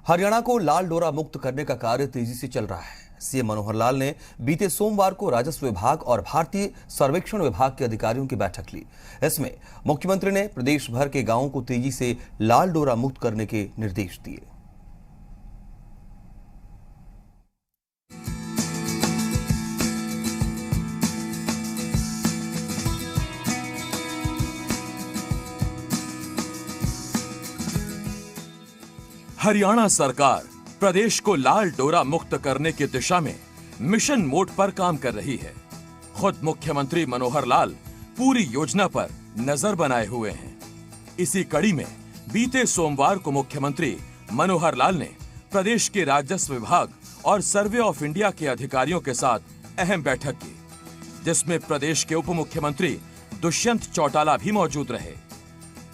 हरियाणा को लाल डोरा मुक्त करने का कार्य तेजी से चल रहा है। सीएम मनोहर लाल ने बीते सोमवार को राजस्व विभाग और भारतीय सर्वेक्षण विभाग के अधिकारियों की बैठक ली। इसमें मुख्यमंत्री ने प्रदेश भर के गांवों को तेजी से लाल डोरा मुक्त करने के निर्देश दिए। हरियाणा सरकार प्रदेश को लाल डोरा मुक्त करने की दिशा में मिशन मोड पर काम कर रही है। खुद मुख्यमंत्री मनोहर लाल पूरी योजना पर नजर बनाए हुए हैं। इसी कड़ी में बीते सोमवार को मुख्यमंत्री मनोहर लाल ने प्रदेश के राजस्व विभाग और सर्वे ऑफ इंडिया के अधिकारियों के साथ अहम बैठक की, जिसमें प्रदेश के उप मुख्यमंत्री दुष्यंत चौटाला भी मौजूद रहे।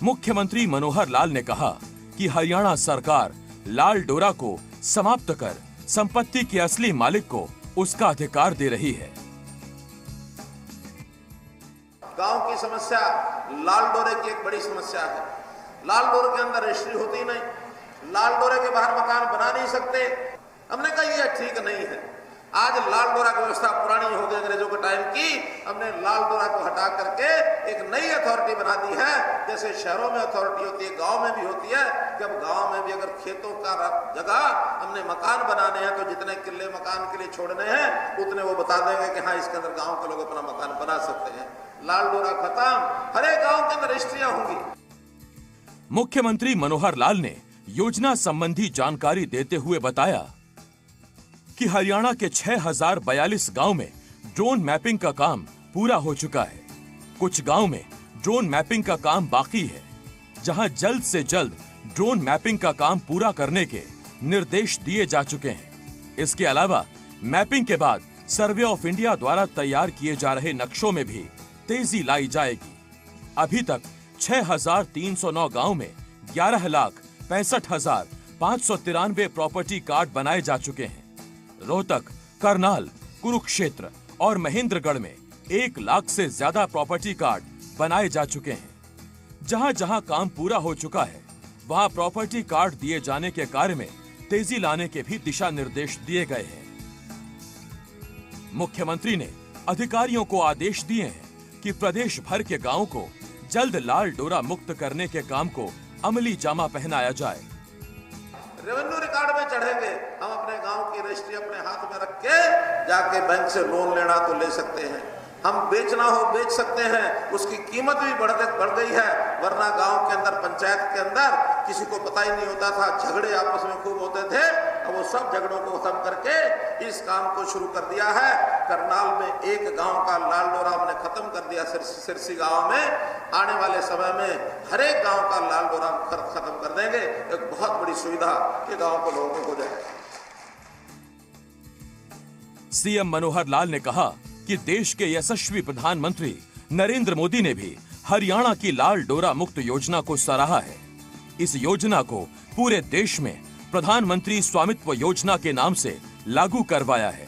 मुख्यमंत्री मनोहर लाल ने कहा कि हरियाणा सरकार लाल डोरा को समाप्त कर संपत्ति के असली मालिक को उसका अधिकार दे रही है। गांव की समस्या लाल डोरे की एक बड़ी समस्या है। लाल डोरे के अंदर रजिस्ट्री होती नहीं, लाल डोरे के बाहर मकान बना नहीं सकते। हमने कहा यह ठीक नहीं है। आज लाल डोरा की व्यवस्था पुरानी हो गई अंग्रेजों के टाइम की। हमने लाल डोरा को हटा करके एक नई अथॉरिटी बना दी है। जैसे शहरों में अथॉरिटी होती है, गांव में भी होती है कि अब गांव में भी अगर खेतों का जगह हमने मकान बनाने हैं तो जितने किले मकान के लिए छोड़ने हैं उतने वो बता देंगे कि हाँ इसके अंदर गांव के लोग अपना मकान बना सकते हैं। लाल डोरा खत्म, हर एक गांव के अंदर रजिस्ट्रियां होंगी। मुख्यमंत्री मनोहर लाल ने योजना संबंधी जानकारी देते हुए बताया कि हरियाणा के 6042 गांव में ड्रोन मैपिंग का काम पूरा हो चुका है। कुछ गांव में ड्रोन मैपिंग का काम बाकी है, जहां जल्द से जल्द ड्रोन मैपिंग का काम पूरा करने के निर्देश दिए जा चुके हैं। इसके अलावा मैपिंग के बाद सर्वे ऑफ इंडिया द्वारा तैयार किए जा रहे नक्शों में भी तेजी लाई जाएगी। अभी तक 6309 गांव में 11,65,593 प्रॉपर्टी कार्ड बनाए जा चुके हैं। रोहतक, करनाल, कुरुक्षेत्र और महेंद्रगढ़ में 1 लाख से ज्यादा प्रॉपर्टी कार्ड बनाए जा चुके हैं। जहां जहां काम पूरा हो चुका है, वहां प्रॉपर्टी कार्ड दिए जाने के कार्य में तेजी लाने के भी दिशा निर्देश दिए गए हैं। मुख्यमंत्री ने अधिकारियों को आदेश दिए हैं कि प्रदेश भर के गांवों को जल्द लाल डोरा मुक्त करने के काम को अमली जामा पहनाया जाए। रेवेन्यू रिकॉर्ड में चढ़ेंगे, हम अपने गांव की रजिस्ट्री अपने हाथ में रख के जाके बैंक से लोन लेना तो ले सकते हैं, हम बेचना हो बेच सकते हैं। उसकी कीमत भी बढ़ गई है, वरना गांव के अंदर पंचायत के अंदर किसी को पता ही नहीं होता था, झगड़े आपस में खूब होते थे। अब वो सब झगड़ों को खत्म करके इस काम को शुरू कर दिया है। करनाल में एक गांव का लाल डोरा हमने खत्म कर दिया, सिरसी गांव में। आने वाले समय में हर एक गांव का लाल डोरा खत्म कर देंगे। एक बहुत बड़ी सुविधा के गांव के लोगों को हो जाएगी। सीएम मनोहर लाल ने कहा कि देश के यशस्वी प्रधानमंत्री नरेंद्र मोदी ने भी हरियाणा की लाल डोरा मुक्त योजना को सराहा है। इस योजना को पूरे देश में प्रधानमंत्री स्वामित्व योजना के नाम से लागू करवाया है।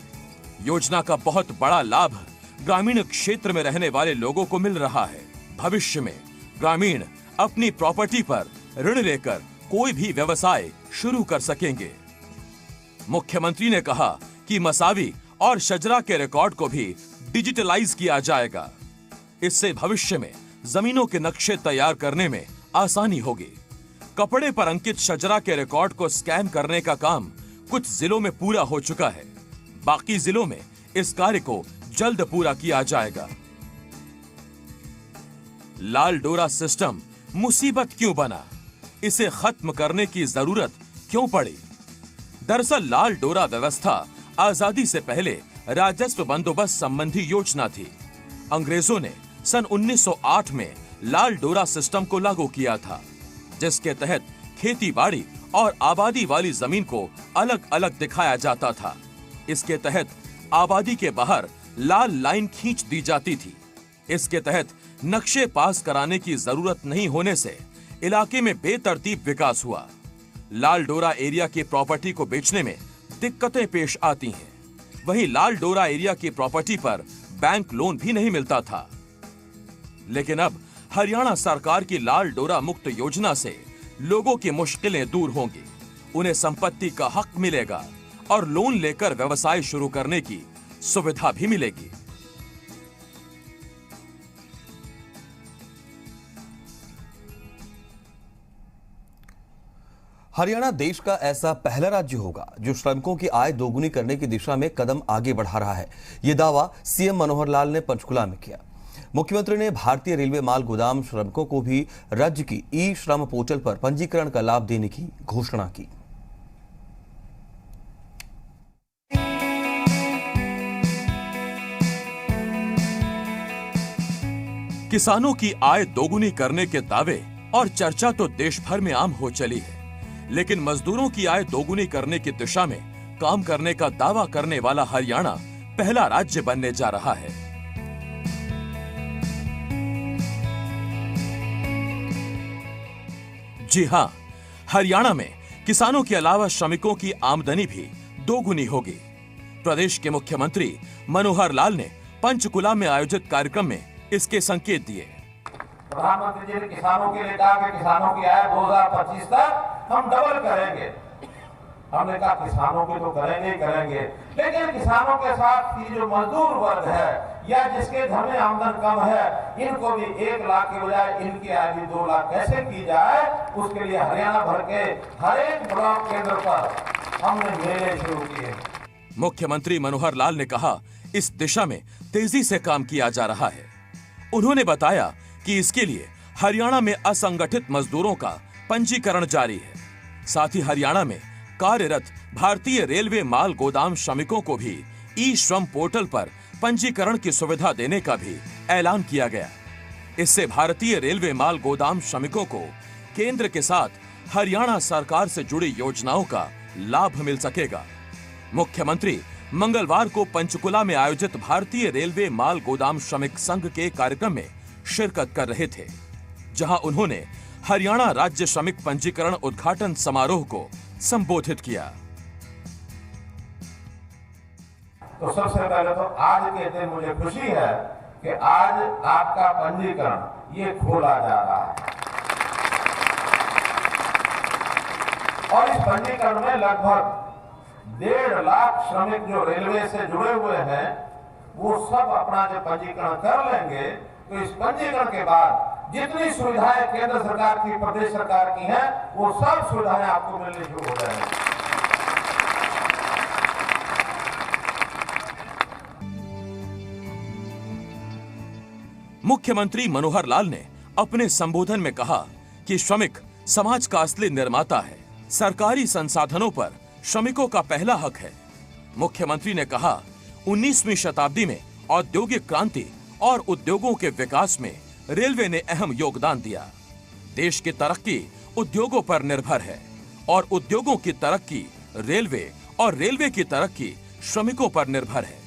योजना का बहुत बड़ा लाभ ग्रामीण क्षेत्र में रहने वाले लोगों को मिल रहा है। भविष्य में ग्रामीण अपनी प्रॉपर्टी पर ऋण लेकर कोई भी व्यवसाय शुरू कर सकेंगे। मुख्यमंत्री ने कहा कि मसावी और शजरा के रिकॉर्ड को भी डिजिटलाइज किया जाएगा। इससे भविष्य में जमीनों के नक्शे तैयार करने में आसानी होगी। कपड़े पर अंकित शजरा के रिकॉर्ड को स्कैन करने का काम कुछ जिलों में पूरा हो चुका है। बाकी जिलों में इस कार्य को जल्द पूरा किया जाएगा। लाल डोरा सिस्टम मुसीबत क्यों बना? इसे खत्म करने की जरूरत क्यों पड़ी? दरअसल लाल डोरा व्यवस्था आजादी से पहले राजस्व बंदोबस्त संबंधी योजना थी। अंग्रेजों ने सन 1908 में लाल डोरा सिस्टम को लागू किया था, जिसके तहत खेती बाड़ी और आबादी वाली जमीन को अलग अलग दिखाया जाता था। इसके तहत आबादी के बाहर लाल लाइन खींच दी जाती थी। इसके तहत नक्शे पास कराने की जरूरत नहीं होने से इलाके में बेतरतीब विकास हुआ। लाल डोरा एरिया की प्रॉपर्टी को बेचने में दिक्कतें पेश आती हैं। वहीं लाल डोरा एरिया की प्रॉपर्टी पर बैंक लोन भी नहीं मिलता था। लेकिन अब हरियाणा सरकार की लाल डोरा मुक्त योजना से लोगों की मुश्किलें दूर होंगी उन्हें संपत्ति का हक मिलेगा और लोन लेकर व्यवसाय शुरू करने की सुविधा भी मिलेगी। हरियाणा देश का ऐसा पहला राज्य होगा जो श्रमिकों की आय दोगुनी करने की दिशा में कदम आगे बढ़ा रहा है। ये दावा सीएम मनोहर लाल ने पंचकुला में किया। मुख्यमंत्री ने भारतीय रेलवे माल गोदाम श्रमिकों को भी राज्य की ई श्रम पोर्टल पर पंजीकरण का लाभ देने की घोषणा की। किसानों की आय दोगुनी करने के दावे और चर्चा तो देश भर में आम हो चली है, लेकिन मजदूरों की आय दोगुनी करने की दिशा में काम करने का दावा करने वाला हरियाणा पहला राज्य बनने जा रहा है। जी हां, हरियाणा में किसानों के अलावा श्रमिकों की आमदनी भी दोगुनी होगी। प्रदेश के मुख्यमंत्री मनोहर लाल ने पंचकुला में आयोजित कार्यक्रम में इसके संकेत दिए। प्रधानमंत्री जी ने किसानों के लिए कहा कि किसानों की आय 2025 तक हम डबल करेंगे। हमने कहा किसानों की तो करेंगे ही करेंगे, लेकिन किसानों के साथ ये जो मजदूर वर्ग है या जिसके घर में आमदन कम है, इनको भी 1 लाख के बजाय इनकी आय भी 2 लाख कैसे की जाए, उसके लिए हरियाणा भर के हर एक ब्लॉक केंद्र पर हमने मेले शुरू किए। मुख्यमंत्री मनोहर लाल ने कहा, इस दिशा में तेजी से काम किया जा रहा है। उन्होंने बताया कि इसके लिए हरियाणा में असंगठित मजदूरों का पंजीकरण जारी है। साथ ही हरियाणा में कार्यरत भारतीय रेलवे माल गोदाम श्रमिकों को भी ई श्रम पोर्टल पर पंजीकरण की सुविधा देने का भी ऐलान किया गया। इससे भारतीय रेलवे माल गोदाम श्रमिकों को केंद्र के साथ हरियाणा सरकार से जुड़ी योजनाओं का लाभ मिल सकेगा। मुख्यमंत्री मंगलवार को पंचकुला में आयोजित भारतीय रेलवे माल गोदाम श्रमिक संघ के कार्यक्रम में शिरकत कर रहे थे, जहां उन्होंने हरियाणा राज्य श्रमिक पंजीकरण उद्घाटन समारोह को संबोधित किया। तो सबसे पहले तो आज के दिन मुझे खुशी है कि आज आपका पंजीकरण ये खोला जा रहा है और इस पंजीकरण में लगभग 1.5 लाख श्रमिक जो रेलवे से जुड़े हुए हैं वो सब अपना जो पंजीकरण कर लेंगे। तो इस पंजीकरण के बाद जितनी सुविधाएं केंद्र सरकार की, प्रदेश सरकार की हैं, वो सब सुविधाएं आपको मिलनी शुरू हो जाएंगी। मुख्यमंत्री मनोहर लाल ने अपने संबोधन में कहा कि श्रमिक समाज का असली निर्माता है। सरकारी संसाधनों पर श्रमिकों का पहला हक है। मुख्यमंत्री ने कहा, 19वीं शताब्दी में औद्योगिक क्रांति और उद्योगों के विकास में रेलवे ने अहम योगदान दिया। देश की तरक्की उद्योगों पर निर्भर है और उद्योगों की तरक्की रेलवे और रेलवे की तरक्की श्रमिकों पर निर्भर है।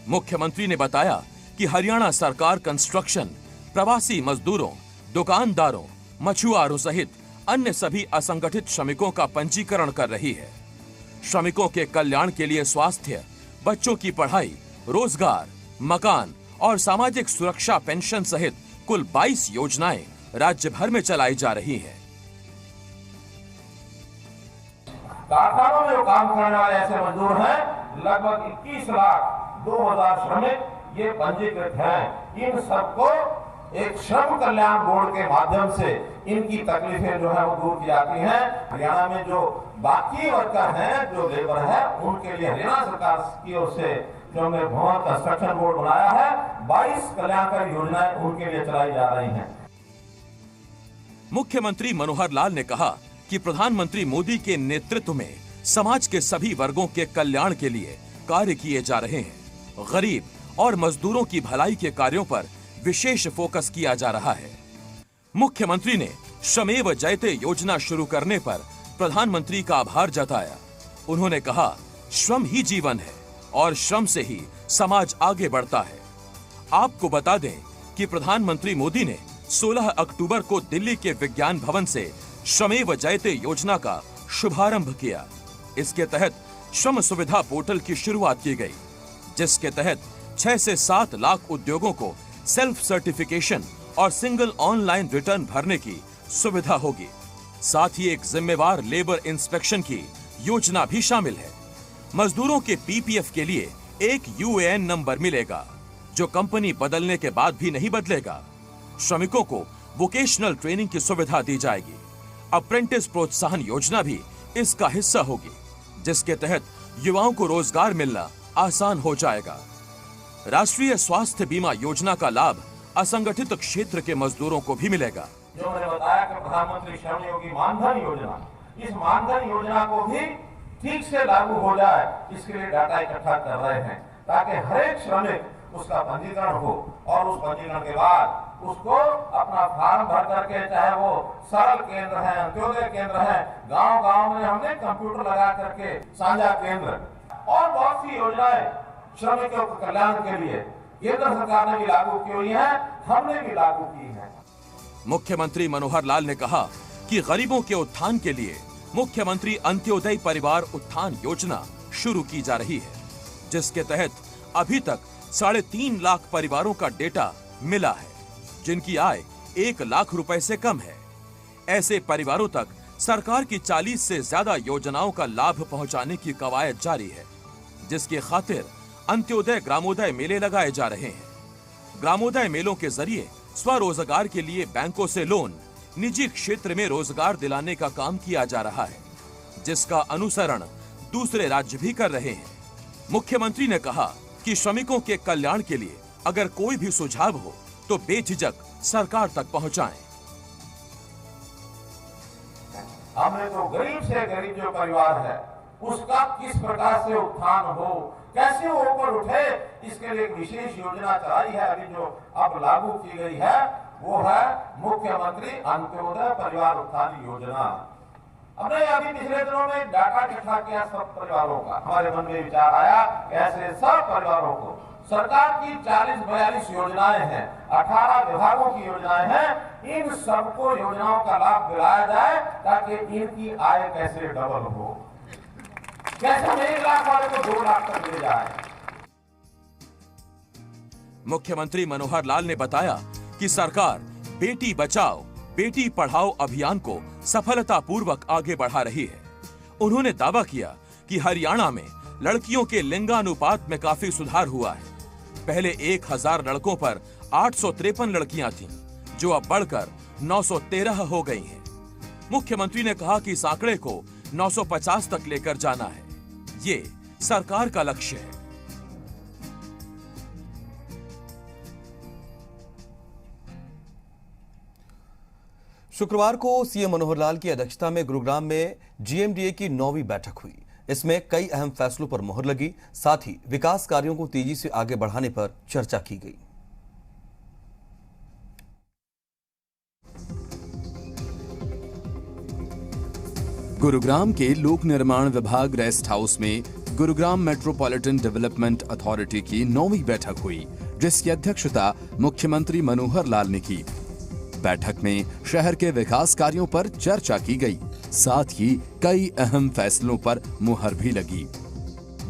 मुख्यमंत्री ने बताया कि हरियाणा सरकार कंस्ट्रक्शन, प्रवासी मजदूरों, दुकानदारों, मछुआरों सहित अन्य सभी असंगठित श्रमिकों का पंजीकरण कर रही है। श्रमिकों के कल्याण के लिए स्वास्थ्य, बच्चों की पढ़ाई, रोजगार, मकान और सामाजिक सुरक्षा पेंशन सहित कुल 22 योजनाएं राज्य भर में चलाई जा रही हैं। कारखानों में जो काम करने वाले ऐसे मजदूर हैं, लगभग 21 लाख 2,000 श्रमिक ये पंजीकृत हैं। इन सबको एक श्रम कल्याण बोर्ड के माध्यम से इनकी तकलीफें जो है वो दूर की जाती हैं। हरियाणा में जो बाकी वर्कर हैं, जो लेबर है, उनके लिए हरियाणा सरकार की ओर से जो हमने भवन कंस्ट्रक्शन बोर्ड बनाया है, 22 कल्याणकारी योजनाएं उनके लिए चलाई जा रही हैं। मुख्यमंत्री मनोहर लाल ने कहा कि प्रधानमंत्री मोदी के नेतृत्व में समाज के सभी वर्गों के कल्याण के लिए कार्य किए जा रहे हैं। गरीब और मजदूरों की भलाई के कार्यों पर विशेष फोकस किया जा रहा है। मुख्यमंत्री ने श्रमेव जयते योजना शुरू करने पर प्रधानमंत्री का आभार जताया। उन्होंने कहा, श्रम ही जीवन है और श्रम से ही समाज आगे बढ़ता है। आपको बता दें कि प्रधानमंत्री मोदी ने 16 अक्टूबर को दिल्ली के विज्ञान भवन से श्रमेव जयते योजना का शुभारंभ किया। इसके तहत श्रम सुविधा पोर्टल की शुरुआत की गई, जिसके तहत 6 से 7 लाख उद्योगों को सेल्फ सर्टिफिकेशन और सिंगल ऑनलाइन रिटर्न भरने की सुविधा होगी। साथ ही एक जिम्मेवार लेबर इंस्पेक्शन की योजना भी शामिल है। मजदूरों के पीपीएफ के लिए एक यूएएन नंबर मिलेगा जो कंपनी बदलने के बाद भी नहीं बदलेगा। श्रमिकों को वोकेशनल ट्रेनिंग की सुविधा दी जाएगी। अप्रेंटिस प्रोत्साहन योजना भी इसका हिस्सा होगी, जिसके तहत युवाओं को रोजगार मिलना आसान हो जाएगा। राष्ट्रीय स्वास्थ्य बीमा योजना का लाभ असंगठित क्षेत्र के मजदूरों को भी मिलेगा। जो मैंने बताया कि प्रधानमंत्री श्रम योगी मानधन योजना, इस मानधन योजना को भी ठीक से लागू हो जाए, इसके लिए डाटा इकट्ठा कर रहे हैं ताकि हर एक श्रमिक उसका पंजीकरण हो और उस पंजीकरण के बाद उसको अपना फॉर्म भर करके, चाहे वो सरल केंद्र है, अंत्योदय केंद्र है, गांव-गांव में हमने कंप्यूटर लगा करके साझा केंद्र और बहुत सी योजनाएं श्रमिकों के कल्याण के लिए केंद्र सरकार ने भी लागू की हुई है, हमने भी लागू की है। मुख्यमंत्री मनोहर लाल ने कहा कि गरीबों के उत्थान के लिए मुख्यमंत्री अंत्योदय परिवार उत्थान योजना शुरू की जा रही है, जिसके तहत अभी तक 3.5 लाख परिवारों का डेटा मिला है, जिनकी आय 1 लाख रुपए से कम है। ऐसे परिवारों तक सरकार की 40 से ज्यादा योजनाओं का लाभ पहुंचाने की कवायद जारी है, जिसकी खातिर अंत्योदय ग्रामोदय मेले लगाए जा रहे हैं। ग्रामोदय मेलों के जरिए स्वरोजगार के लिए बैंकों से लोन, निजी क्षेत्र में रोजगार दिलाने का काम किया जा रहा है, जिसका अनुसरण दूसरे राज्य भी कर रहे हैं। मुख्यमंत्री ने कहा कि श्रमिकों के कल्याण के लिए अगर कोई भी सुझाव हो तो बेझिझक सरकार तक पहुंचाएं। हमने तो गरीब से गरीब जो परिवार है उसका किस प्रकार से उत्थान हो, कैसे वो ऊपर उठे, इसके लिए एक विशेष योजना चलाई है। अभी जो अब लागू की गई है वो है मुख्यमंत्री अंत्योदय परिवार उत्थान योजना। हमने अभी पिछले दिनों में डाटा इकट्ठा किया सब परिवारों का। हमारे मन में विचार आया कि ऐसे सब परिवारों को सरकार की 40-42 योजनाएं हैं, 18 विभागों की योजनाएं हैं, इन सबको योजनाओं का लाभ दिलाया जाए ताकि इनकी आय कैसे डबल हो, कैसे हम 1 लाख वाले को 2 लाख तक ले जाए। मुख्यमंत्री मनोहर लाल ने बताया कि सरकार बेटी बचाओ बेटी पढ़ाओ अभियान को सफलतापूर्वक आगे बढ़ा रही है। उन्होंने दावा किया कि हरियाणा में लड़कियों के लिंगानुपात में काफी सुधार हुआ है। पहले 1000 लड़कों पर 853 लड़कियां थीं, जो अब बढ़कर 913 हो गई हैं। मुख्यमंत्री ने कहा कि इस आंकड़े को 950 तक लेकर जाना है, ये सरकार का लक्ष्य है। शुक्रवार को सीएम मनोहर लाल की अध्यक्षता में गुरुग्राम में जीएमडीए की 9वीं बैठक हुई। इसमें कई अहम फैसलों पर मोहर लगी, साथ ही विकास कार्यों को तेजी से आगे बढ़ाने पर चर्चा की गई। गुरुग्राम के लोक निर्माण विभाग रेस्ट हाउस में गुरुग्राम मेट्रोपॉलिटन डेवलपमेंट अथॉरिटी की 9वीं बैठक हुई, जिसकी अध्यक्षता मुख्यमंत्री मनोहर लाल ने की। बैठक में शहर के विकास कार्यों पर चर्चा की गई, साथ ही कई अहम फैसलों पर मुहर भी लगी।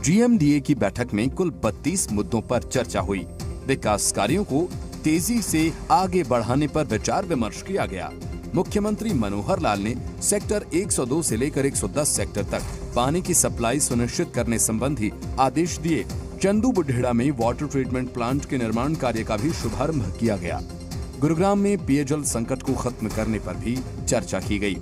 जीएमडीए की बैठक में कुल 32 मुद्दों पर चर्चा हुई। विकास कार्यों को तेजी से आगे बढ़ाने पर विचार विमर्श किया गया। मुख्यमंत्री मनोहर लाल ने सेक्टर 102 से लेकर 110 सेक्टर तक पानी की सप्लाई सुनिश्चित करने संबंधी आदेश दिए। चंदू बुढ़ेड़ा में वाटर ट्रीटमेंट प्लांट के निर्माण कार्य का भी शुभारंभ किया गया। गुरुग्राम में पेयजल संकट को खत्म करने पर भी चर्चा की गई।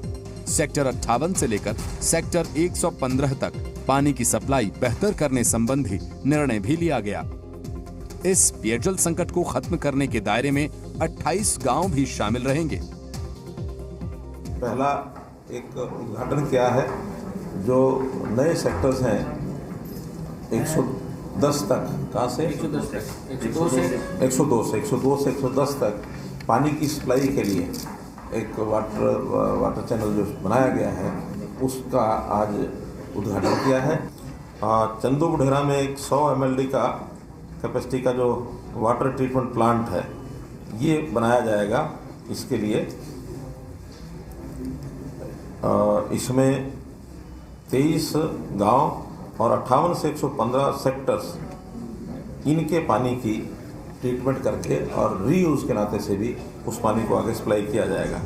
सेक्टर 58 से लेकर सेक्टर 115 तक पानी की सप्लाई बेहतर करने संबंधी निर्णय भी लिया गया। इस पेयजल संकट को खत्म करने के दायरे में 28 गांव भी शामिल रहेंगे। पहला एक उद्घाटन किया है, जो नए सेक्टर्स हैं 110 तक, कहाँ से 102 से 110 तक पानी की सप्लाई के लिए एक वाटर चैनल जो बनाया गया है, उसका आज उद्घाटन किया है। चंदू बुढ़ेरा में एक 100 mld का कैपेसिटी का जो वाटर ट्रीटमेंट प्लांट है, ये बनाया जाएगा। इसके लिए इसमें 23 गांव और 58 से 115 सेक्टर्स, इनके पानी की ट्रीटमेंट करके और रीयूज के नाते से भी उस पानी को आगे सप्लाई किया जाएगा।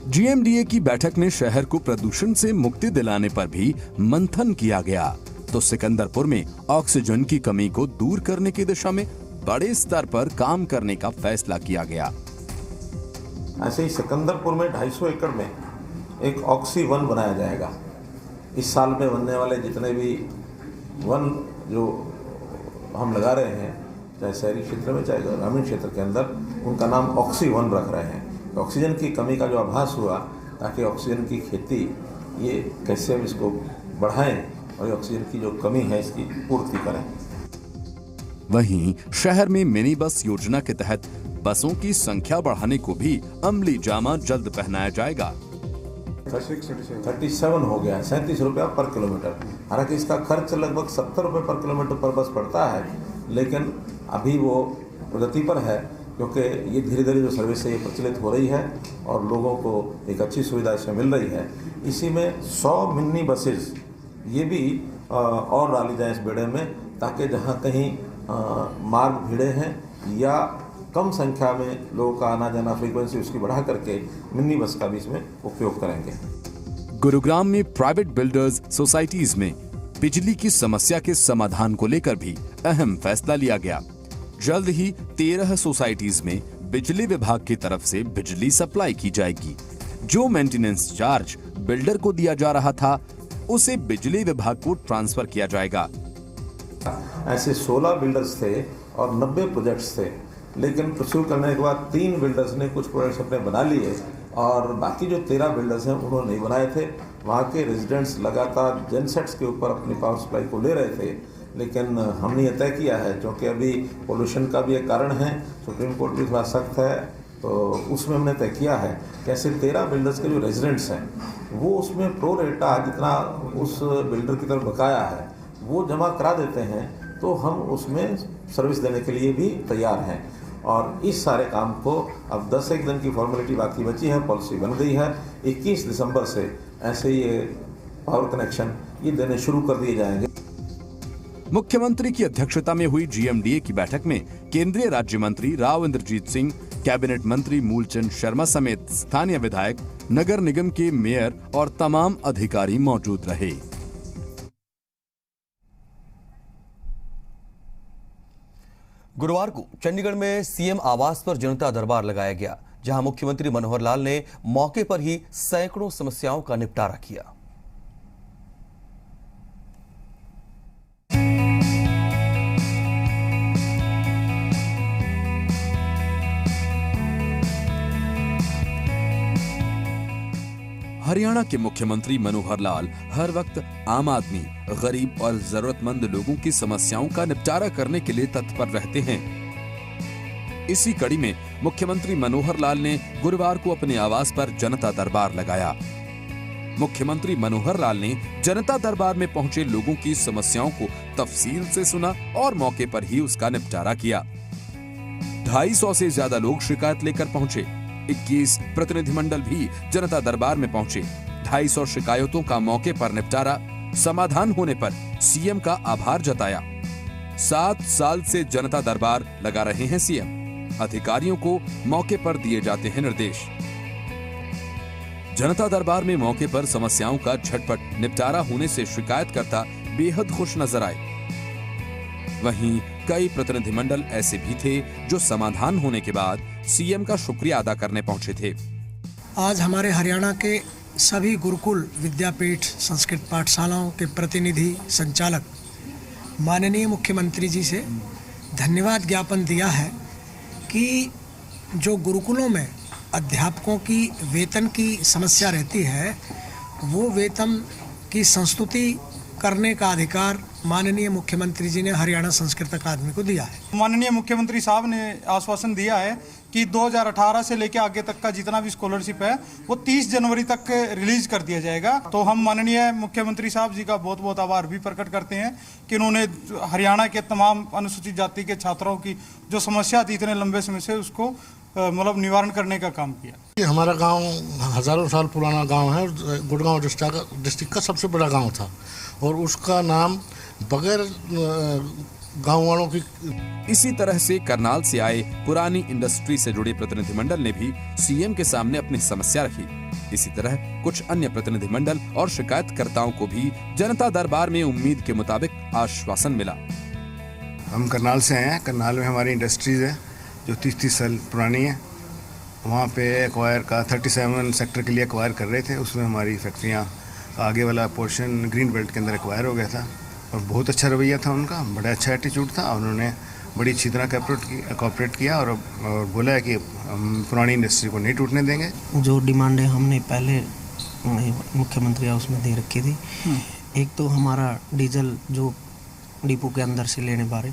जीएमडीए की बैठक में शहर को प्रदूषण से मुक्ति दिलाने पर भी मंथन किया गया, तो सिकंदरपुर में ऑक्सीजन की कमी को दूर करने की दिशा में बड़े स्तर पर काम करने का फैसला किया गया। ऐसे ही सिकंदरपुर में 250 एकड़ में एक ऑक्सी वन बनाया जाएगा। इस साल में बनने वाले जितने भी वन जो हम लगा रहे हैं, चाहे शहरी क्षेत्र में चाहे ग्रामीण क्षेत्र के अंदर, उनका नाम ऑक्सी वन रख रहे हैं। ऑक्सीजन की कमी का जो आभास हुआ, ताकि ऑक्सीजन की खेती ये कैसे हम इसको बढ़ाएं और ऑक्सीजन की जो कमी है इसकी पूर्ति करें। वहीं शहर में मिनी बस योजना के तहत बसों की संख्या बढ़ाने को भी अमली जामा जल्द पहनाया जाएगा। 37 हो गया, 37 रुपया पर किलोमीटर। हालांकि इसका खर्च लगभग 70 रुपये पर किलोमीटर पर बस पड़ता है, लेकिन अभी वो प्रगति पर है, क्योंकि ये धीरे धीरे जो सर्विस है ये प्रचलित हो रही है और लोगों को एक अच्छी सुविधा इसमें मिल रही है। इसी में 100 मिनी बसेस ये भी और डाली जाए इस बेड़े में, ताकि जहाँ कहीं मार्ग भीड़े हैं या कम संख्या में लोगों का आना जाना, फ्रीक्वेंसी उसकी बढ़ा करके मिनी बस का भी इसमें उपयोग करेंगे। गुरुग्राम में प्राइवेट बिल्डर्स सोसाइटीज में बिजली की समस्या के समाधान को लेकर भी अहम फैसला लिया गया। जल्द ही 13 सोसाइटीज में बिजली विभाग की तरफ से बिजली सप्लाई की जाएगी। जो मेंटेनेंस चार्ज बिल्डर को दिया जा रहा था, उसे बिजली विभाग को ट्रांसफर किया जाएगा। ऐसे 16 बिल्डर्स थे और 90 प्रोजेक्ट्स थे, लेकिन प्रस्तुत करने के बाद 3 बिल्डर्स ने कुछ प्रोजेक्ट्स अपने बना लिए और बाकी जो 13 बिल्डर्स हैं उन्होंने नहीं बनाए थे। वहाँ के रेजिडेंट्स लगातार जेनसेट्स के ऊपर अपनी पावर सप्लाई को ले रहे थे, लेकिन हमने ये तय किया है, क्योंकि अभी पोल्यूशन का भी एक कारण है, सुप्रीम कोर्ट भी थोड़ा सख्त है, तो उसमें हमने तय किया है कि ऐसे 13 बिल्डर्स के जो रेजिडेंट्स हैं वो उसमें प्रो रेटा जितना उस बिल्डर की तरफ बकाया है वो जमा करा देते हैं, तो हम उसमें सर्विस देने के लिए भी तैयार हैं। और इस सारे काम को अब 10-1 दिन की फॉर्मेलिटी बाकी बची है, पॉलिसी बन गई है। 21 दिसंबर से ऐसे ये पावर कनेक्शन ये देने शुरू कर दिए जाएंगे। मुख्यमंत्री की अध्यक्षता में हुई जीएमडीए की बैठक में केंद्रीय राज्य मंत्री राव इंद्रजीत सिंह, कैबिनेट मंत्री मूलचंद शर्मा समेत स्थानीय विधायक, नगर निगम के मेयर और तमाम अधिकारी मौजूद रहे। गुरुवार को चंडीगढ़ में सीएम आवास पर जनता दरबार लगाया गया, जहां मुख्यमंत्री मनोहर लाल ने मौके पर ही सैकड़ों समस्याओं का निपटारा किया। हरियाणा के मुख्यमंत्री मनोहर लाल हर वक्त आम आदमी, गरीब और जरूरतमंद लोगों की समस्याओं का निपटारा करने के लिए तत्पर रहते हैं। इसी कड़ी में मुख्यमंत्री मनोहर लाल ने गुरुवार को अपने आवास पर जनता दरबार लगाया। मुख्यमंत्री मनोहर लाल ने जनता दरबार में पहुंचे लोगों की समस्याओं को तफसील से सुना और मौके पर ही उसका निपटारा किया। 250 से ज्यादा लोग शिकायत लेकर पहुंचे। 21 प्रतिनिधिमंडल भी जनता दरबार में पहुंचे। 250 शिकायतों का मौके पर निपटारा, समाधान होने पर सीएम का आभार जताया। 7 साल से जनता दरबार लगा रहे हैं सीएम। अधिकारियों को मौके पर दिए जाते हैं निर्देश। जनता दरबार में मौके पर समस्याओं का झटपट निपटारा होने से शिकायतकर्ता बेहद खुश नजर आए। वहीं कई प्रतिनिधिमंडल ऐसे भी थे जो समाधान होने के बाद सीएम का शुक्रिया अदा करने पहुंचे थे। आज हमारे हरियाणा के सभी गुरुकुल विद्यापीठ संस्कृत पाठशालाओं के प्रतिनिधि संचालक माननीय मुख्यमंत्री जी से धन्यवाद ज्ञापन दिया है कि जो गुरुकुलों में अध्यापकों की वेतन की समस्या रहती है, वो वेतन की संस्तुति करने का अधिकार माननीय मुख्यमंत्री जी ने हरियाणा संस्कृत अकादमी को दिया है। माननीय मुख्यमंत्री साहब ने आश्वासन दिया है कि 2018 से लेकर आगे तक का जितना भी स्कॉलरशिप है वो 30 जनवरी तक रिलीज कर दिया जाएगा। तो हम माननीय मुख्यमंत्री साहब जी का बहुत बहुत आभार भी प्रकट करते हैं कि उन्होंने हरियाणा के तमाम अनुसूचित जाति के छात्रों की जो समस्या थी इतने लंबे समय से उसको मतलब निवारण करने का काम किया। हमारा गांव हजारों साल पुराना गांव है, गुड़गांव डिस्ट्रिक्ट का सबसे बड़ा गांव था और उसका नाम बगैर गांव वालों की। इसी तरह से करनाल से आए पुरानी इंडस्ट्री से जुड़े प्रतिनिधिमंडल ने भी सीएम के सामने अपनी समस्या रखी। इसी तरह कुछ अन्य प्रतिनिधिमंडल और शिकायतकर्ताओं को भी जनता दरबार में उम्मीद के मुताबिक आश्वासन मिला। हम करनाल से हैं। करनाल में हमारी इंडस्ट्रीज है जो 30-30 साल पुरानी है। वहाँ पे एक्वायर का 37 सेक्टर के लिए एक्वायर कर रहे थे। उसमें हमारी फैक्ट्रियाँ आगे वाला पोर्शन ग्रीन बेल्ट के अंदर एक्वायर हो गया था और बहुत अच्छा रवैया था उनका, बड़ा अच्छा एटीट्यूड था। उन्होंने बड़ी अच्छी तरह कॉपरेट किया और बोला है कि हम पुरानी इंडस्ट्री को नहीं टूटने देंगे। जो डिमांडें हमने पहले मुख्यमंत्री हाउस में दे रखी थी, एक तो हमारा डीजल जो डिपो के अंदर से लेने बारे,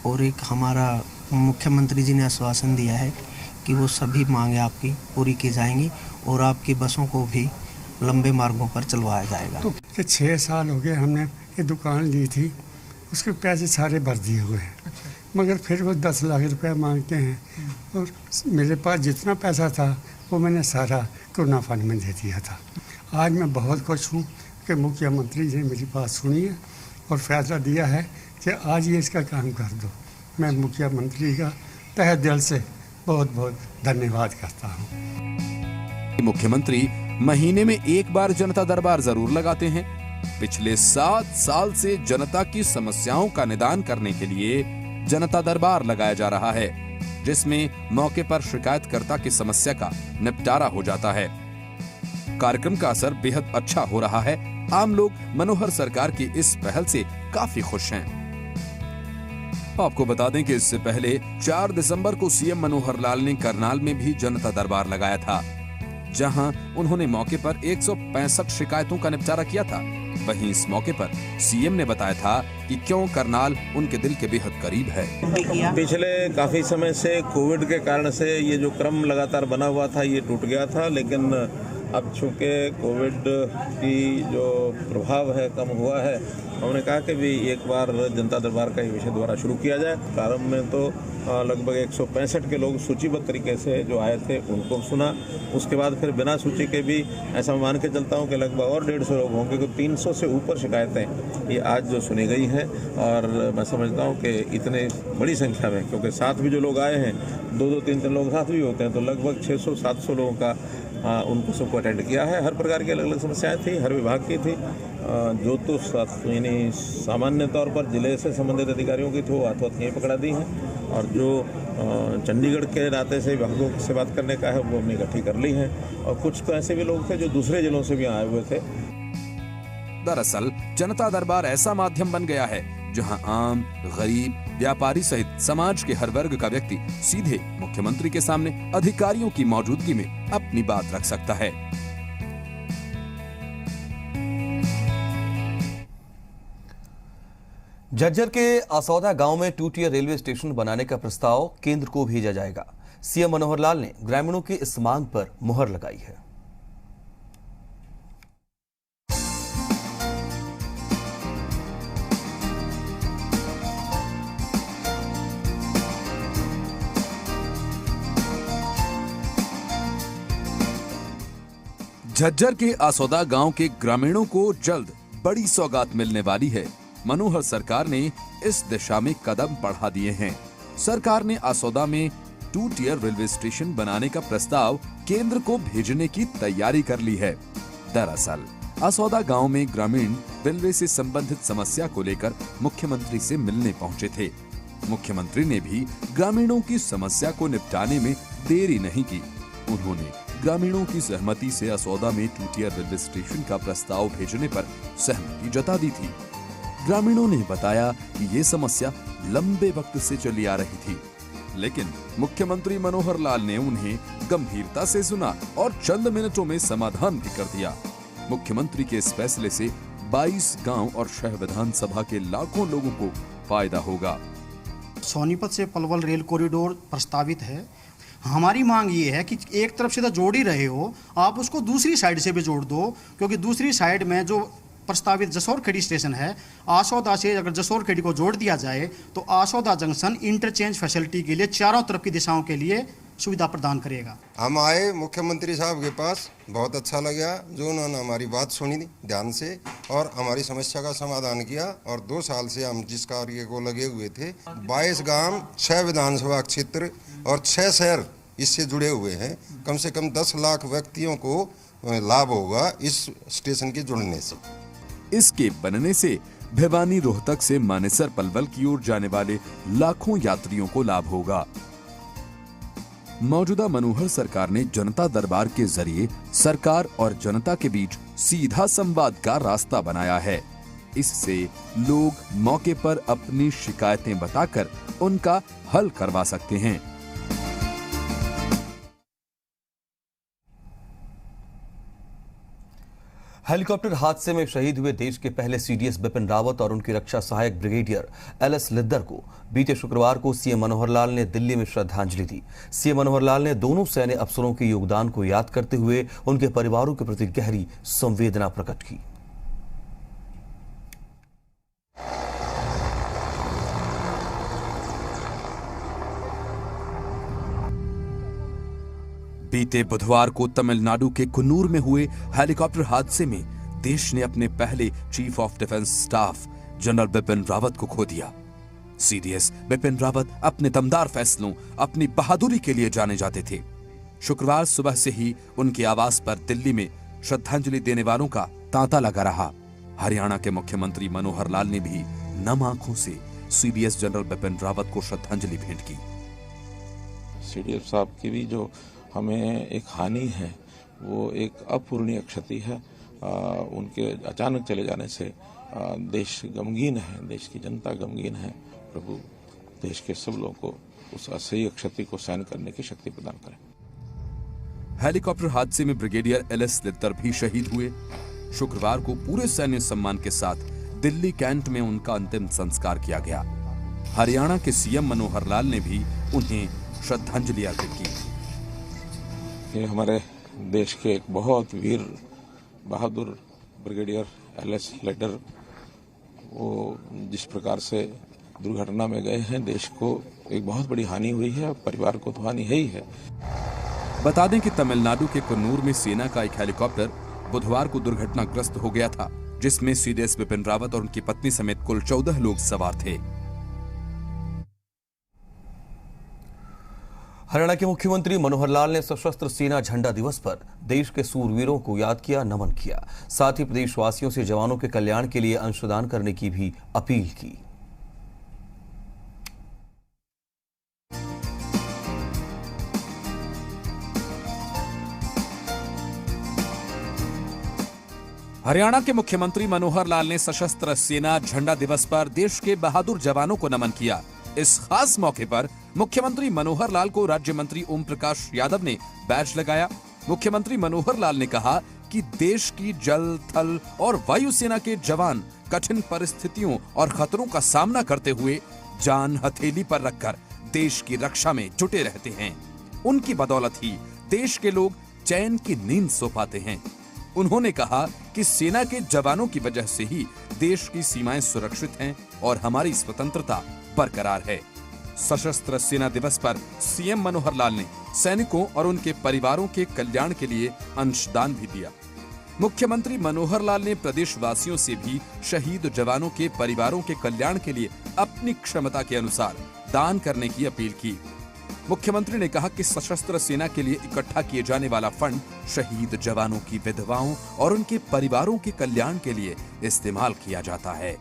और एक हमारा मुख्यमंत्री जी ने आश्वासन दिया है कि वो सभी मांगे आपकी पूरी की जाएंगी और आपकी बसों को भी लंबे मार्गों पर चलवाया जाएगा। तो 6 साल हो गए हमने ये दुकान ली थी, उसके पैसे सारे भर दिए हुए हैं। अच्छा। मगर फिर वो 10 लाख रुपया मांगते हैं और मेरे पास जितना पैसा था वो मैंने सारा कोरोना फंड में दे दिया था। आज मैं बहुत खुश हूँ कि मुख्यमंत्री जी ने मेरी बात सुनी है और फैसला दिया है कि आज ये इसका काम कर दो। मैं मुख्यमंत्री का तहे दिल से बहुत बहुत धन्यवाद करता हूँ। मुख्यमंत्री महीने में एक बार जनता दरबार जरूर लगाते हैं। पिछले 7 साल से जनता की समस्याओं का निदान करने के लिए जनता दरबार लगाया जा रहा है, जिसमें मौके पर शिकायतकर्ता की समस्या का निपटारा हो जाता है। कार्यक्रम का असर बेहद अच्छा हो रहा है। आम लोग मनोहर सरकार की इस पहल से काफी खुश हैं। आपको बता दें कि इससे पहले 4 दिसंबर को सीएम मनोहर लाल ने करनाल में भी जनता दरबार लगाया था, जहां उन्होंने मौके पर 165 शिकायतों का निपटारा किया था। वहीं इस मौके पर सीएम ने बताया था कि क्यों करनाल उनके दिल के बेहद करीब है। पिछले काफी समय से कोविड के कारण से ये जो क्रम लगातार बना हुआ था ये टूट गया था, लेकिन अब चूँकि कोविड की जो प्रभाव है कम हुआ है, हमने कहा कि भी एक बार जनता दरबार का ये विषय द्वारा शुरू किया जाए। प्रारंभ में तो लगभग 165 के लोग सूचीबद्ध तरीके से जो आए थे उनको सुना, उसके बाद फिर बिना सूची के भी ऐसा मान के चलता हूँ कि लगभग और 150 लोग होंगे, क्योंकि 300 से ऊपर शिकायतें ये आज जो सुनी गई हैं। और मैं समझता हूँ कि इतने बड़ी संख्या में, क्योंकि साथ भी जो लोग आए हैं 2-2, 3-3 लोग साथ भी होते हैं, तो लगभग 600-700 लोगों का उनको सबको अटेंड किया है। हर प्रकार की अलग अलग समस्याएं थी, हर विभाग की थी। जो तो यानी सामान्य तौर पर जिले से संबंधित अधिकारियों की थी वो हाथों हाथ यहीं पकड़ा दी हैं, और जो चंडीगढ़ के नाते से विभागों से बात करने का है वो हमने इकट्ठी कर ली है। और कुछ तो ऐसे भी लोग थे जो दूसरे जिलों से भी आए हुए थे। दरअसल जनता दरबार ऐसा माध्यम बन गया है जहां आम, गरीब, व्यापारी सहित समाज के हर वर्ग का व्यक्ति सीधे मुख्यमंत्री के सामने अधिकारियों की मौजूदगी में अपनी बात रख सकता है। झज्जर के असौदा गांव में 2 टियर रेलवे स्टेशन बनाने का प्रस्ताव केंद्र को भेजा जाएगा। सीएम मनोहर लाल ने ग्रामीणों की इस मांग पर मुहर लगाई है। झज्जर के असौदा गांव के ग्रामीणों को जल्द बड़ी सौगात मिलने वाली है। मनोहर सरकार ने इस दिशा में कदम बढ़ा दिए हैं। सरकार ने असौदा में 2 टियर रेलवे स्टेशन बनाने का प्रस्ताव केंद्र को भेजने की तैयारी कर ली है। दरअसल असौदा गांव में ग्रामीण रेलवे से संबंधित समस्या को लेकर मुख्यमंत्री से मिलने पहुंचे थे। मुख्यमंत्री ने भी ग्रामीणों की समस्या को निपटाने में देरी नहीं की। उन्होंने ग्रामीणों की सहमति से असौदा में 2 टियर रेलवे स्टेशन का प्रस्ताव भेजने पर सहमति जता दी थी। ग्रामीणों ने बताया कि ये समस्या लंबे वक्त से चली आ रही थी, लेकिन मुख्यमंत्री मनोहर लाल ने उन्हें गंभीरता से सुना और चंद मिनटों में समाधान भी कर दिया। मुख्यमंत्री के इस फैसले से 22 गांव और शहर विधानसभा के लाखों लोगों को फायदा होगा। सोनीपत से पलवल रेल कॉरिडोर प्रस्तावित है। हमारी मांग ये है कि एक तरफ से तो जोड़ ही रहे हो, आप उसको दूसरी साइड से भी जोड़ दो, क्योंकि दूसरी साइड में जो प्रस्तावित जसौर खेड़ी स्टेशन है, आसौदा से अगर जसौर खेड़ी को जोड़ दिया जाए तो आसौदा जंक्शन इंटरचेंज फैसिलिटी के लिए चारों तरफ की दिशाओं के लिए सुविधा प्रदान करेगा। हम आए मुख्यमंत्री साहब के पास, बहुत अच्छा लगा जो उन्होंने हमारी बात सुनी ध्यान से और हमारी समस्या का समाधान किया। और 2 साल से हम जिस कार्य को लगे हुए थे, 22 गांव, 6 विधानसभा क्षेत्र और 6 शहर इससे जुड़े हुए हैं। कम से कम 10 लाख व्यक्तियों को लाभ होगा इस स्टेशन के जुड़ने से। इसके बनने से भिवानी रोहतक से मानेसर पलवल की ओर जाने वाले लाखों यात्रियों को लाभ होगा। मौजूदा मनोहर सरकार ने जनता दरबार के जरिए सरकार और जनता के बीच सीधा संवाद का रास्ता बनाया है। इससे लोग मौके पर अपनी शिकायतें बताकर उनका हल करवा सकते हैं। हेलीकॉप्टर हादसे में शहीद हुए देश के पहले सीडीएस बिपिन रावत और उनके रक्षा सहायक ब्रिगेडियर एलएस लिद्दर को बीते शुक्रवार को सीएम मनोहर लाल ने दिल्ली में श्रद्धांजलि दी। सीएम मनोहर लाल ने दोनों सैन्य अफसरों के योगदान को याद करते हुए उनके परिवारों के प्रति गहरी संवेदना प्रकट की। बीते बुधवार को तमिलनाडु के कुन्नूर में हुए हेलीकॉप्टर हादसे में देश ने अपने पहले chief of defence staff general Bipin Rawat को खो दिया। सीडीएस बिपिन रावत अपने दमदार फैसलों, अपनी बहादुरी के लिए जाने जाते थे। शुक्रवार सुबह से ही उनके आवास पर दिल्ली में श्रद्धांजलि देने वालों का तांता लगा रहा। हरियाणा के मुख्यमंत्री मनोहर लाल ने भी नम आंखों से सीडीएस जनरल बिपिन रावत को श्रद्धांजलि भेंट की। सीडीएस साहब की भी जो हमें एक हानि है वो एक अपूरणीय क्षति है। उनके अचानक चले जाने से देश गमगीन है, देश की जनता गमगीन है। प्रभु देश के सब लोगों को उस असह्य क्षति को सहन करने की शक्ति प्रदान करें। हेलीकॉप्टर हादसे में ब्रिगेडियर एलएस लिद्दर भी शहीद हुए। शुक्रवार को पूरे सैन्य सम्मान के साथ दिल्ली कैंट में उनका अंतिम संस्कार किया गया। हरियाणा के सीएम मनोहर लाल ने भी उन्हें श्रद्धांजलि अर्पित की। ये हमारे देश के एक बहुत वीर बहादुर ब्रिगेडियर एलएस लिद्दर, वो जिस प्रकार से दुर्घटना में गए हैं, देश को एक बहुत बड़ी हानि हुई है। परिवार को तो हानि है ही है। बता दें कि तमिलनाडु के कुन्नूर में सेना का एक हेलीकॉप्टर बुधवार को दुर्घटनाग्रस्त हो गया था, जिसमें सीडीएस बिपिन रावत और उनकी पत्नी समेत कुल 14 लोग सवार थे। हरियाणा के मुख्यमंत्री मनोहर लाल ने सशस्त्र सेना झंडा दिवस पर देश के सूरवीरों को याद किया, नमन किया। साथ ही प्रदेशवासियों से जवानों के कल्याण के लिए अंशदान करने की भी अपील की। हरियाणा के मुख्यमंत्री मनोहर लाल ने सशस्त्र सेना झंडा दिवस पर देश के बहादुर जवानों को नमन किया। इस खास मौके पर मुख्यमंत्री मनोहर लाल को राज्य मंत्री ओम प्रकाश यादव ने बैज लगाया। मुख्यमंत्री मनोहर लाल ने कहा कि देश की जल, थल और वायु सेना के जवान कठिन परिस्थितियों और खतरों का सामना करते हुए जान हथेली पर रखकर देश की रक्षा में जुटे रहते हैं। उनकी बदौलत ही देश के लोग चैन की नींद सो पाते हैं। उन्होंने कहा कि सेना के जवानों की वजह से ही देश की सीमाएं सुरक्षित हैं और हमारी स्वतंत्रता बरकरार है। सशस्त्र सेना दिवस पर सीएम मनोहर लाल ने सैनिकों और उनके परिवारों के कल्याण के लिए अंशदान भी दिया। मुख्यमंत्री मनोहर लाल ने प्रदेशवासियों से भी शहीद जवानों के परिवारों के कल्याण के लिए अपनी क्षमता के अनुसार दान करने की अपील की। मुख्यमंत्री ने कहा कि सशस्त्र सेना के लिए इकट्ठा किए जाने वाला फंड शहीद जवानों की विधवाओं और उनके परिवारों के कल्याण के लिए इस्तेमाल किया जाता है।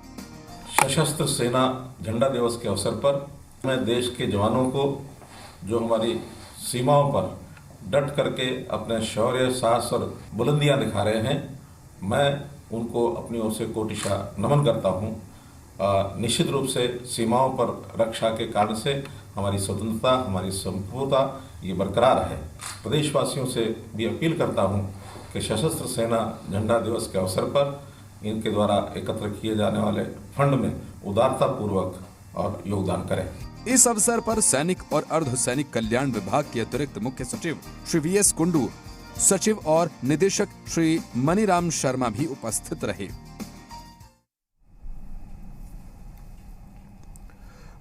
सशस्त्र सेना झंडा दिवस के अवसर पर मैं देश के जवानों को जो हमारी सीमाओं पर डट करके अपने शौर्य, साहस और बुलंदियां दिखा रहे हैं, मैं उनको अपनी ओर से कोटिशा नमन करता हूं। निश्चित रूप से सीमाओं पर रक्षा के कारण से हमारी स्वतंत्रता, हमारी संपूर्णता ये बरकरार है। प्रदेशवासियों से भी अपील करता हूं कि सशस्त्र सेना झंडा दिवस के अवसर पर इनके द्वारा एकत्र किए जाने वाले फंड में उदारता पूर्वक और योगदान करें। इस अवसर पर सैनिक और अर्ध सैनिक कल्याण विभाग के अतिरिक्त मुख्य सचिव श्री वीएस कुंडू, सचिव और निदेशक श्री मनीराम शर्मा भी उपस्थित रहे।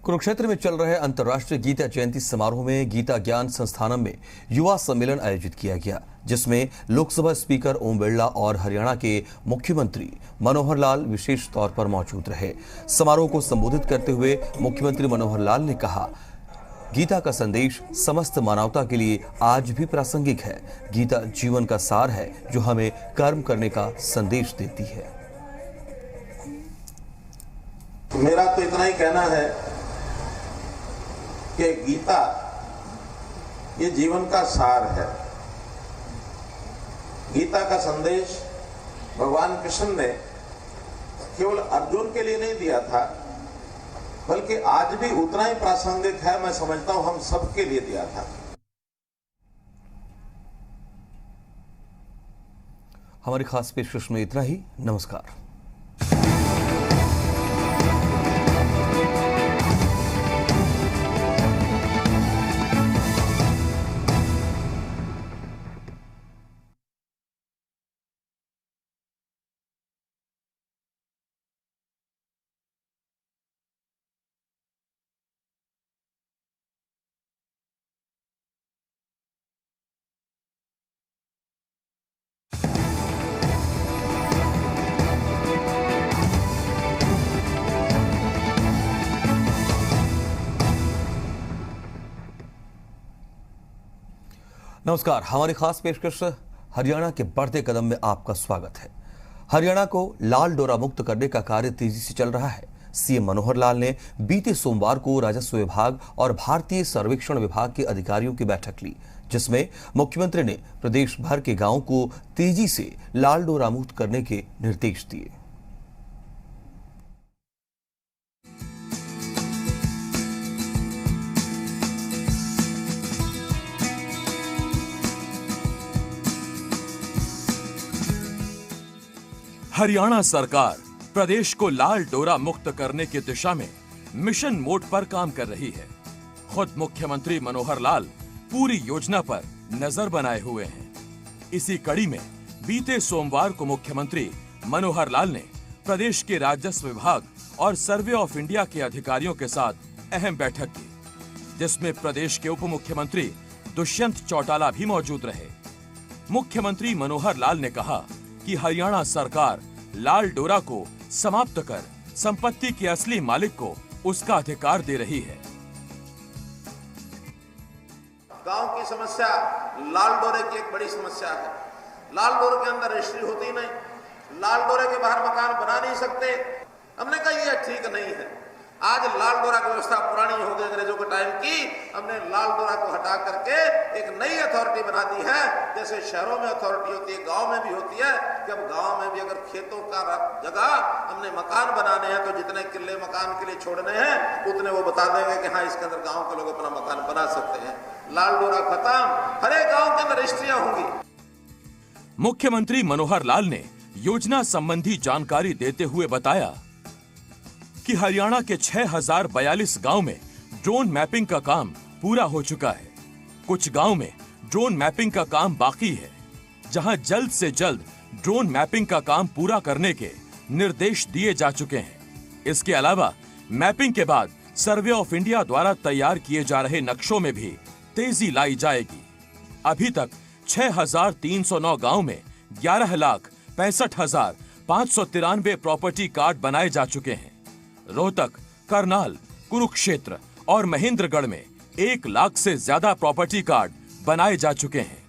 कुरुक्षेत्र में चल रहे अंतर्राष्ट्रीय गीता जयंती समारोह में गीता ज्ञान संस्थानम में युवा सम्मेलन आयोजित किया गया, जिसमें लोकसभा स्पीकर ओम बिरला और हरियाणा के मुख्यमंत्री मनोहर लाल विशेष तौर पर मौजूद रहे। समारोह को संबोधित करते हुए मुख्यमंत्री मनोहर लाल ने कहा गीता का संदेश समस्त मानवता के लिए आज भी प्रासंगिक है। गीता जीवन का सार है जो हमें कर्म करने का संदेश देती है। मेरा तो इतना ही कहना है कि गीता ये जीवन का सार है। गीता का संदेश भगवान कृष्ण ने केवल अर्जुन के लिए नहीं दिया था, बल्कि आज भी उतना ही प्रासंगिक है, मैं समझता हूं हम सबके लिए दिया था। हमारी खास पेशकश में इतना ही। नमस्कार। नमस्कार। हमारी खास पेशकश हरियाणा के बढ़ते कदम में आपका स्वागत है। हरियाणा को लाल डोरा मुक्त करने का कार्य तेजी से चल रहा है। सीएम मनोहर लाल ने बीते सोमवार को राजस्व विभाग और भारतीय सर्वेक्षण विभाग के अधिकारियों की बैठक ली, जिसमें मुख्यमंत्री ने प्रदेश भर के गांवों को तेजी से लाल डोरा मुक्त करने के निर्देश दिए। हरियाणा सरकार प्रदेश को लाल डोरा मुक्त करने की दिशा में मिशन मोड पर काम कर रही है। खुद मुख्यमंत्री मनोहर लाल पूरी योजना पर नजर बनाए हुए हैं। इसी कड़ी में बीते सोमवार को मुख्यमंत्री मनोहर लाल ने प्रदेश के राजस्व विभाग और सर्वे ऑफ इंडिया के अधिकारियों के साथ अहम बैठक की, जिसमें प्रदेश के उप मुख्यमंत्री दुष्यंत चौटाला भी मौजूद रहे। मुख्यमंत्री मनोहर लाल ने कहा कि हरियाणा सरकार लाल डोरा को समाप्त कर संपत्ति के असली मालिक को उसका अधिकार दे रही है। गांव की समस्या लाल डोरे की एक बड़ी समस्या है। लाल डोरे के अंदर रजिस्ट्री होती नहीं, लाल डोरे के बाहर मकान बना नहीं सकते। हमने कहा यह ठीक नहीं है। आज लाल डोरा की व्यवस्था पुरानी हो गई अंग्रेजों के टाइम की। हमने लाल डोरा को हटा करके एक नई अथॉरिटी बना दी है। जैसे शहरों में अथॉरिटी होती है, गांव में भी होती है कि अब गांव में भी अगर खेतों का जगह हमने मकान बनाने हैं तो जितने किले मकान के लिए छोड़ने हैं उतने वो बता देंगे कि हाँ इसके अंदर गांव के लोग अपना मकान बना सकते हैं। लाल डोरा खत्म, हर एक गांव के अंदर रजिस्ट्रियां होंगी। मुख्यमंत्री मनोहर लाल ने योजना संबंधी जानकारी देते हुए बताया कि हरियाणा के 6042 गांव में ड्रोन मैपिंग का काम पूरा हो चुका है। कुछ गांव में ड्रोन मैपिंग का काम बाकी है, जहां जल्द से जल्द ड्रोन मैपिंग का काम पूरा करने के निर्देश दिए जा चुके हैं। इसके अलावा मैपिंग के बाद सर्वे ऑफ इंडिया द्वारा तैयार किए जा रहे नक्शों में भी तेजी लाई जाएगी। अभी तक 6309 गांव में 11,65,593 प्रॉपर्टी कार्ड बनाए जा चुके हैं। रोहतक, करनाल, कुरुक्षेत्र और महेंद्रगढ़ में 1 लाख से ज्यादा प्रॉपर्टी कार्ड बनाए जा चुके हैं।